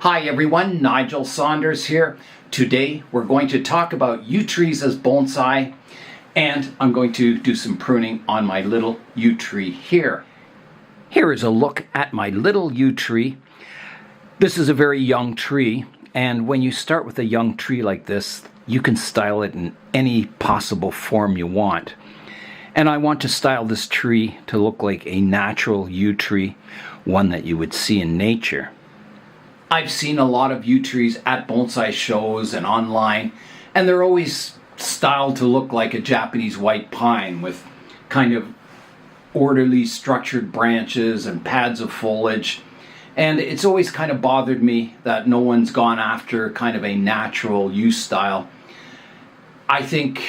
Hi everyone, Nigel Saunders here. Today we're going to talk about yew trees as bonsai, and I'm going to do some pruning on my little yew tree here. Here is a look at my little yew tree. This is a very young tree, and when you start with a young tree like this, you can style it in any possible form you want. And I want to style this tree to look like a natural yew tree, one that you would see in nature. I've seen a lot of yew trees at bonsai shows and online, and they're always styled to look like a Japanese white pine with kind of orderly structured branches and pads of foliage. And it's always kind of bothered me that no one's gone after kind of a natural yew style. I think,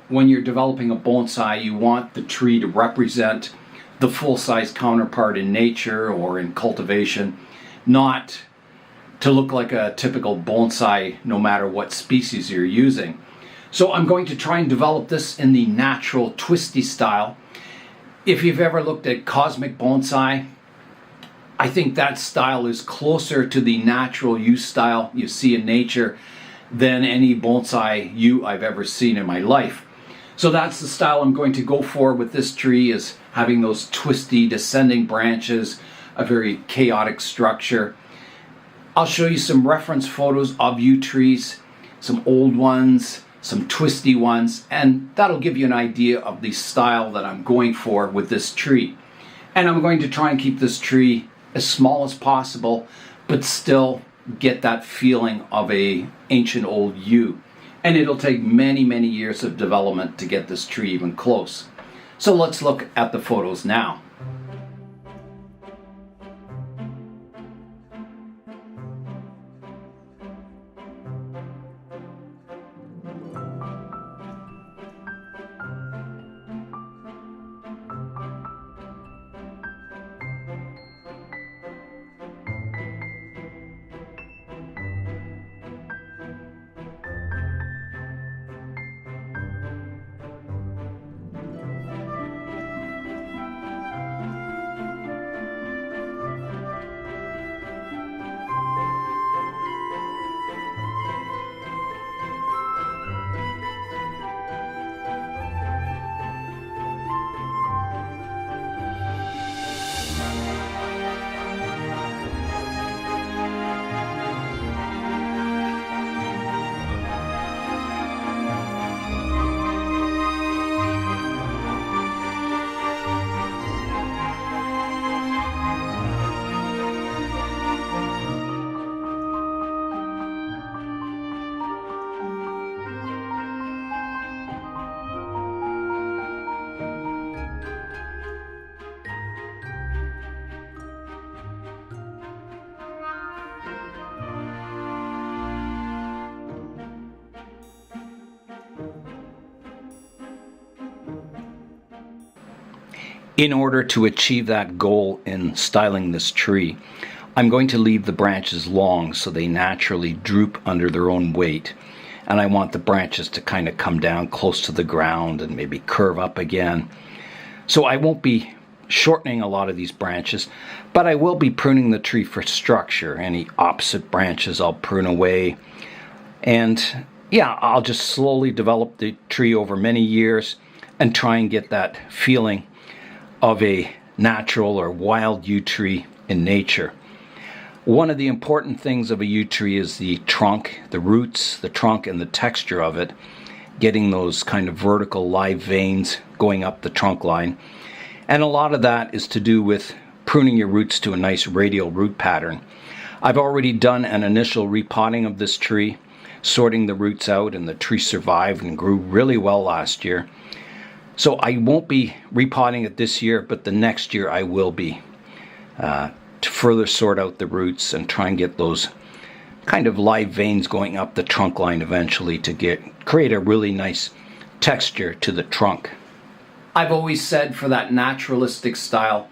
when you're developing a bonsai, you want the tree to represent the full-size counterpart in nature or in cultivation, not to look like a typical bonsai no matter what species you're using. So I'm going to try and develop this in the natural twisty style. If you've ever looked at cosmic bonsai, I think that style is closer to the natural yew style you see in nature than any bonsai yew I've ever seen in my life. So that's the style I'm going to go for with this tree, is having those twisty descending branches, a very chaotic structure. I'll show you some reference photos of yew trees, some old ones, some twisty ones, and that'll give you an idea of the style that I'm going for with this tree. And I'm going to try and keep this tree as small as possible, but still get that feeling of a ancient old yew. And it'll take many, many years of development to get this tree even close. So let's look at the photos now. In order to achieve that goal in styling this tree, I'm going to leave the branches long so they naturally droop under their own weight. And I want the branches to kind of come down close to the ground and maybe curve up again. So I won't be shortening a lot of these branches, but I will be pruning the tree for structure. Any opposite branches I'll prune away. And yeah, I'll just slowly develop the tree over many years and try and get that feeling of a natural or wild yew tree in nature. One of the important things of a yew tree is the trunk, the roots, the trunk, and the texture of it, getting those kind of vertical live veins going up the trunk line. And a lot of that is to do with pruning your roots to a nice radial root pattern. I've already done an initial repotting of this tree, sorting the roots out, and the tree survived and grew really well last year. So I won't be repotting it this year, but the next year I will be, to further sort out the roots and try and get those kind of live veins going up the trunk line eventually to create a really nice texture to the trunk. I've always said for that naturalistic style,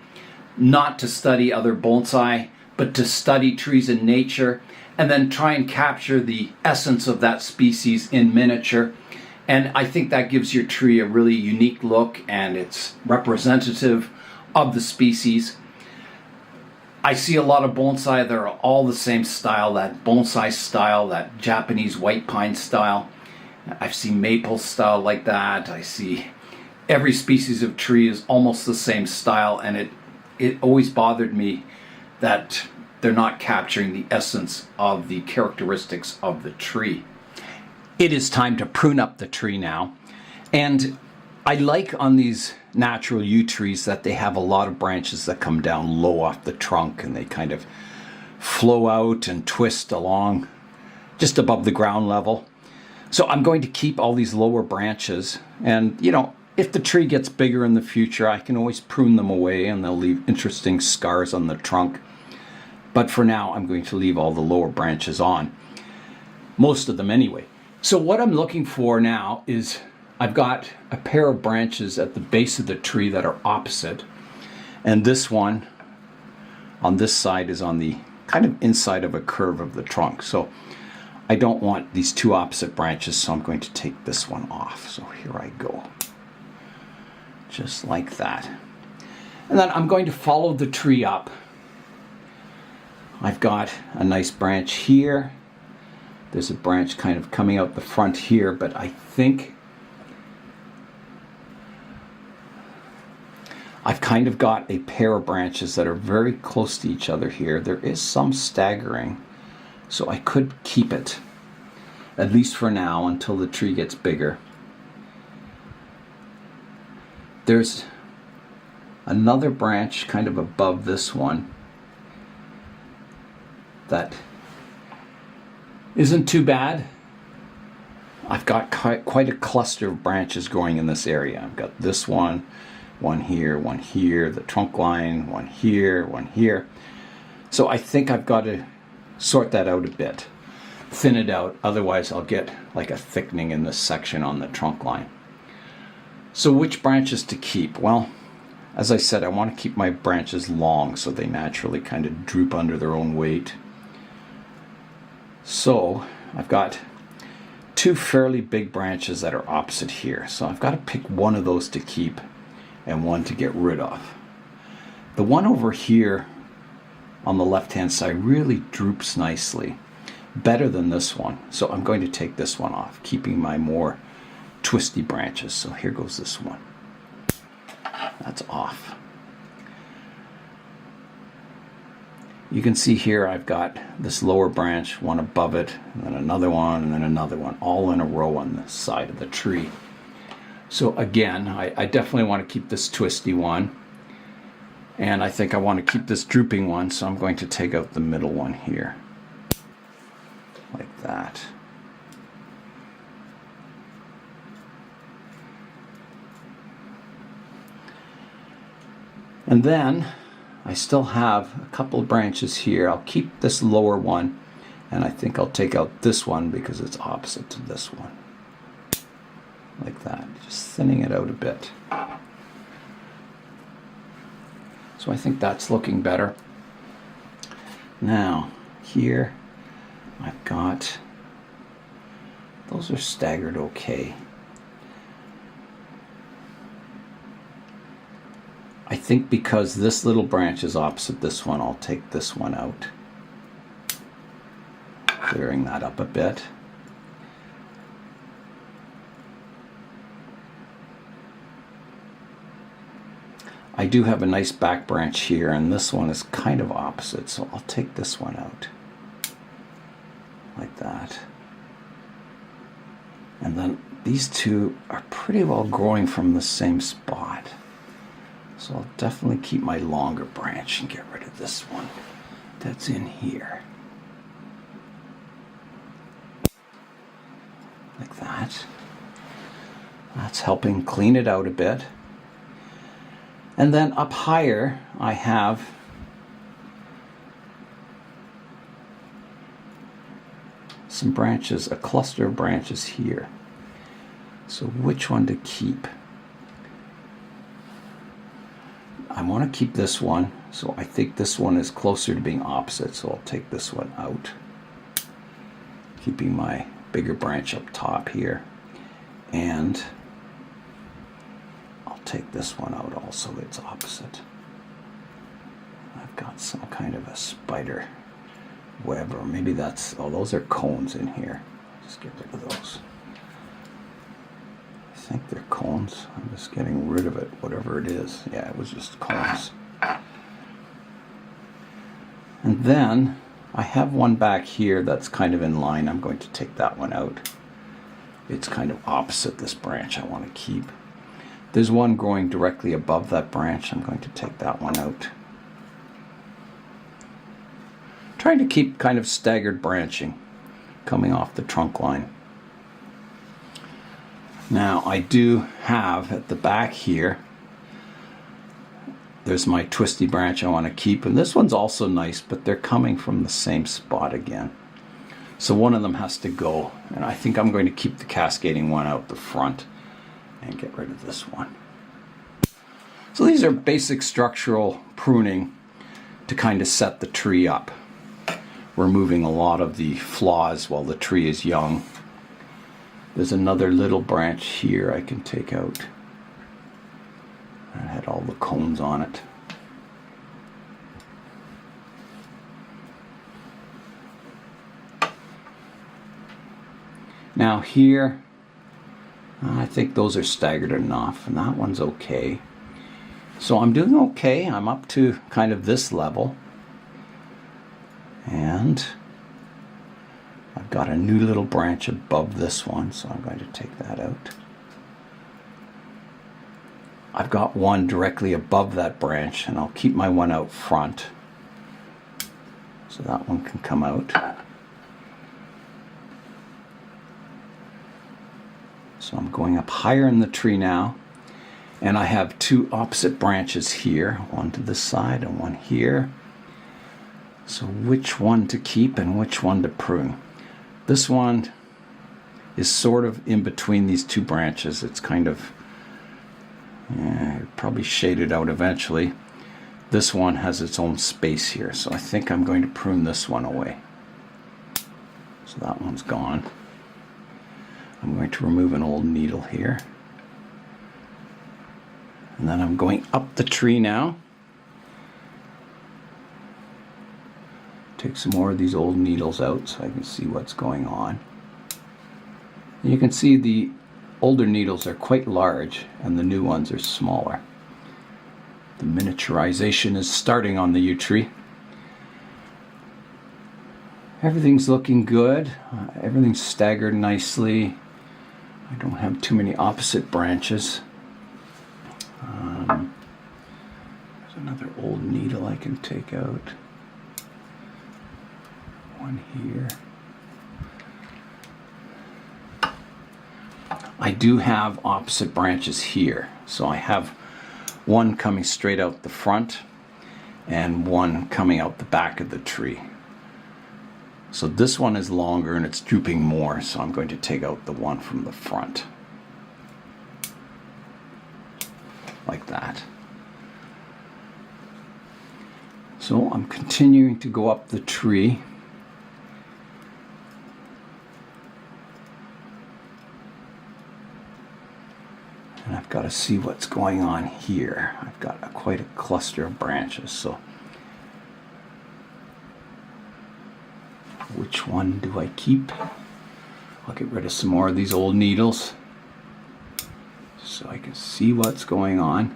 not to study other bonsai, but to study trees in nature and then try and capture the essence of that species in miniature. And I think that gives your tree a really unique look, and it's representative of the species. I see a lot of bonsai. They're all the same style, that bonsai style, that Japanese white pine style. I've seen maple style like that. I see every species of tree is almost the same style, and it always bothered me that they're not capturing the essence of the characteristics of the tree. It is time to prune up the tree now. And I like on these natural yew trees that they have a lot of branches that come down low off the trunk, and they kind of flow out and twist along just above the ground level. So I'm going to keep all these lower branches, and if the tree gets bigger in the future, I can always prune them away and they'll leave interesting scars on the trunk. But for now, I'm going to leave all the lower branches on. Most of them anyway. So what I'm looking for now is I've got a pair of branches at the base of the tree that are opposite. And this one on this side is on the kind of inside of a curve of the trunk. So I don't want these two opposite branches, so I'm going to take this one off. So here I go. Just like that. And then I'm going to follow the tree up. I've got a nice branch here. There's a branch kind of coming out the front here, but I think I've kind of got a pair of branches that are very close to each other here. There is some staggering, so I could keep it, at least for now, until the tree gets bigger. There's another branch kind of above this one that isn't too bad. I've got quite a cluster of branches growing in this area. I've got this one here, the trunk line, one here. So I think I've got to sort that out a bit, thin it out, otherwise I'll get like a thickening in this section on the trunk line. So which branches to keep? Well, as I said, I want to keep my branches long so they naturally kind of droop under their own weight. So I've got two fairly big branches that are opposite here. So I've got to pick one of those to keep and one to get rid of. The one over here on the left hand side really droops nicely, better than this one. So I'm going to take this one off, keeping my more twisty branches. So here goes this one. That's off. You can see here I've got this lower branch, one above it, and then another one, and then another one, all in a row on the side of the tree. So again, I definitely want to keep this twisty one, and I think I want to keep this drooping one, so I'm going to take out the middle one here, like that. And then I still have a couple of branches here. I'll keep this lower one, and I think I'll take out this one because it's opposite to this one. Like that, just thinning it out a bit. So I think that's looking better. Now, here I've got, those are staggered okay. I think because this little branch is opposite this one, I'll take this one out. Clearing that up a bit. I do have a nice back branch here, and this one is kind of opposite, so I'll take this one out. Like that. And then these two are pretty well growing from the same spot. So I'll definitely keep my longer branch and get rid of this one that's in here. Like that. That's helping clean it out a bit. And then up higher, I have some branches, a cluster of branches here. So which one to keep? I want to keep this one, so I think this one is closer to being opposite, so I'll take this one out. Keeping my bigger branch up top here. And I'll take this one out also, it's opposite. I've got some kind of a spider web, or maybe that's, oh, those are cones in here. Just get rid of those. I think they're cones. I'm just getting rid of it, whatever it is. Yeah, it was just cones. And then I have one back here that's kind of in line. I'm going to take that one out. It's kind of opposite this branch I want to keep. There's one growing directly above that branch. I'm going to take that one out. Trying to keep kind of staggered branching coming off the trunk line. Now I do have at the back here, there's my twisty branch I want to keep, and this one's also nice, but they're coming from the same spot again. So one of them has to go, and I think I'm going to keep the cascading one out the front and get rid of this one. So these are basic structural pruning to kind of set the tree up, removing a lot of the flaws while the tree is young. There's another little branch here I can take out. It had all the cones on it. Now here, I think those are staggered enough, and that one's okay. So I'm doing okay. I'm up to kind of this level. And I've got a new little branch above this one, so I'm going to take that out. I've got one directly above that branch, and I'll keep my one out front. So that one can come out. So I'm going up higher in the tree now, and I have two opposite branches here, one to this side and one here. So which one to keep and which one to prune? This one is sort of in between these two branches. It's kind of probably shaded out eventually. This one has its own space here, so I think I'm going to prune this one away. So that one's gone. I'm going to remove an old needle here. And then I'm going up the tree now. Take some more of these old needles out so I can see what's going on. And you can see the older needles are quite large and the new ones are smaller. The miniaturization is starting on the yew tree. Everything's looking good. Everything's staggered nicely. I don't have too many opposite branches. There's another old needle I can take out. One here. I do have opposite branches here. So I have one coming straight out the front and one coming out the back of the tree. So this one is longer and it's drooping more, so I'm going to take out the one from the front. Like that. So I'm continuing to go up the tree. And I've got to see what's going on here. I've got quite a cluster of branches, so which one do I keep? I'll get rid of some more of these old needles so I can see what's going on.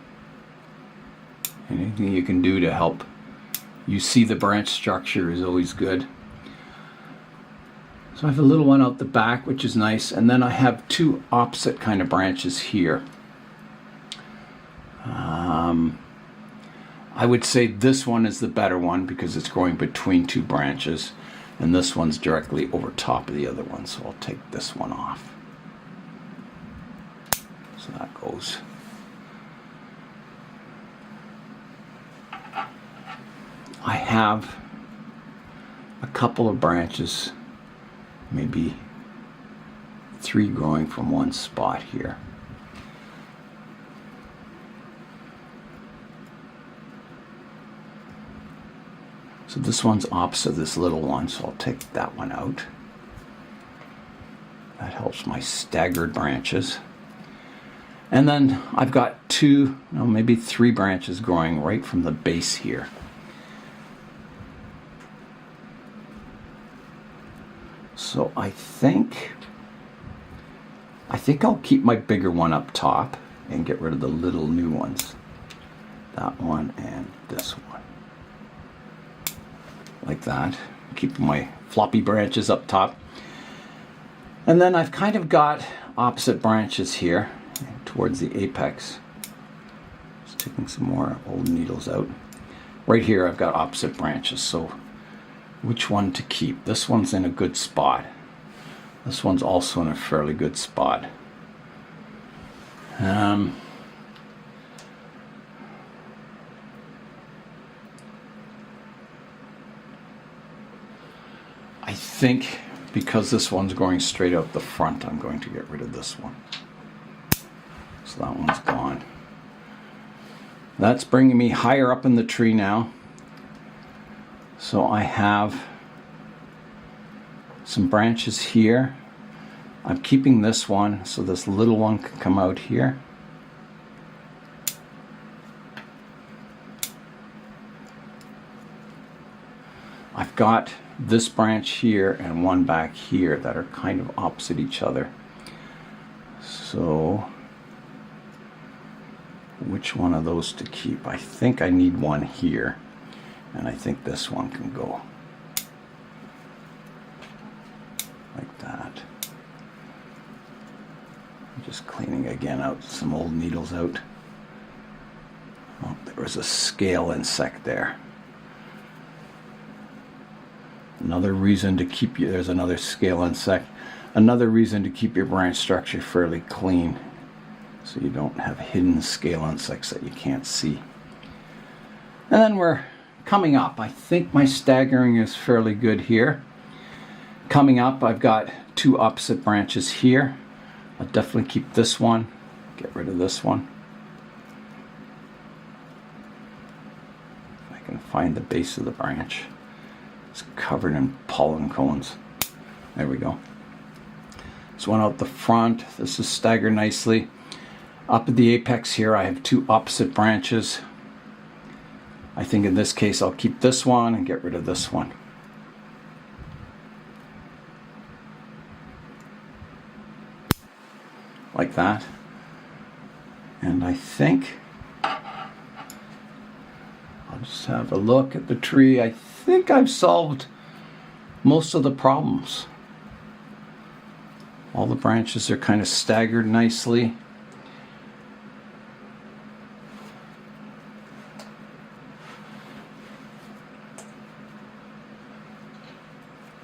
Anything you can do to help you see the branch structure is always good. So I have a little one out the back, which is nice, and then I have two opposite kind of branches here. I would say this one is the better one because it's growing between two branches, and this one's directly over top of the other one, so I'll take this one off. So that goes. I have a couple of branches, maybe 3 growing from one spot here. So this one's opposite this little one, so I'll take that one out. That helps my staggered branches. And then I've got 2, no, maybe 3 branches growing right from the base here. So I think I'll keep my bigger one up top and get rid of the little new ones. That one and this one. Like that. Keep my floppy branches up top. And then I've kind of got opposite branches here towards the apex. Just taking some more old needles out. Right here I've got opposite branches, so which one to keep? This one's in a good spot. This one's also in a fairly good spot. I think because this one's going straight out the front, I'm going to get rid of this one. So that one's gone. That's bringing me higher up in the tree now. So I have some branches here. I'm keeping this one so this little one can come out here. I've got this branch here and one back here that are kind of opposite each other. So which one of those to keep? I think I need one here, and I think this one can go like that. I'm just cleaning again out some old needles out. Oh, there was a scale insect there. Another reason to keep there's another scale insect. Another reason to keep your branch structure fairly clean, so you don't have hidden scale insects that you can't see. And then we're coming up. I think my staggering is fairly good here. Coming up, I've got two opposite branches here. I'll definitely keep this one, get rid of this one. If I can find the base of the branch. It's covered in pollen cones. There we go. This one out the front. This is staggered nicely. Up at the apex here, I have two opposite branches. I think in this case, I'll keep this one and get rid of this one. Like that. And I think I'll just have a look at the tree. I think I've solved most of the problems. All the branches are kind of staggered nicely.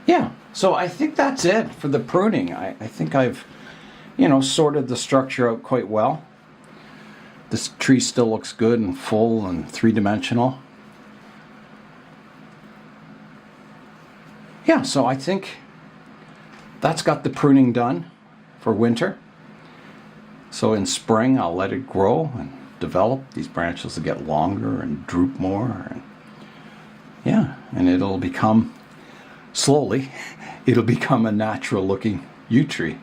Yeah, so I think that's it for the pruning. I think I've, sorted the structure out quite well. This tree still looks good and full and three-dimensional. Yeah, so I think that's got the pruning done for winter. So in spring, I'll let it grow and develop. These branches will get longer and droop more. And it'll become, slowly, it'll become a natural looking yew tree.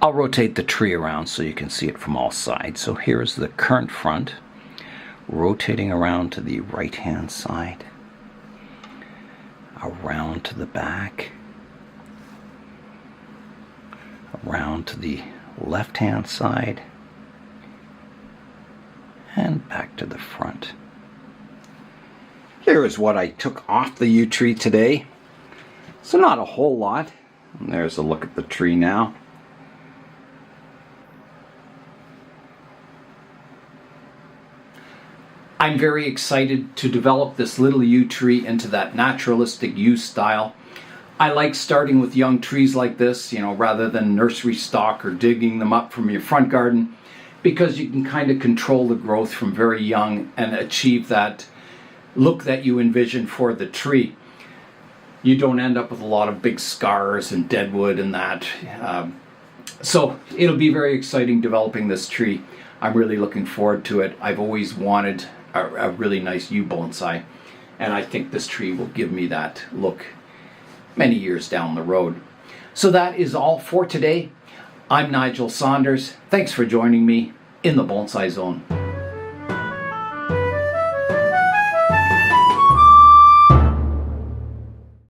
I'll rotate the tree around so you can see it from all sides. So here's the current front, rotating around to the right hand side, around to the back, around to the left hand side, and back to the front. Here is what I took off the yew tree today. So not a whole lot. And there's a look at the tree now. I'm very excited to develop this little yew tree into that naturalistic yew style. I like starting with young trees like this, rather than nursery stock or digging them up from your front garden, because you can kind of control the growth from very young and achieve that look that you envision for the tree. You don't end up with a lot of big scars and deadwood and that. So it'll be very exciting developing this tree. I'm really looking forward to it. I've always wanted a really nice yew bonsai, and I think this tree will give me that look many years down the road. So that is all for today. I'm Nigel Saunders. Thanks for joining me in the Bonsai Zone.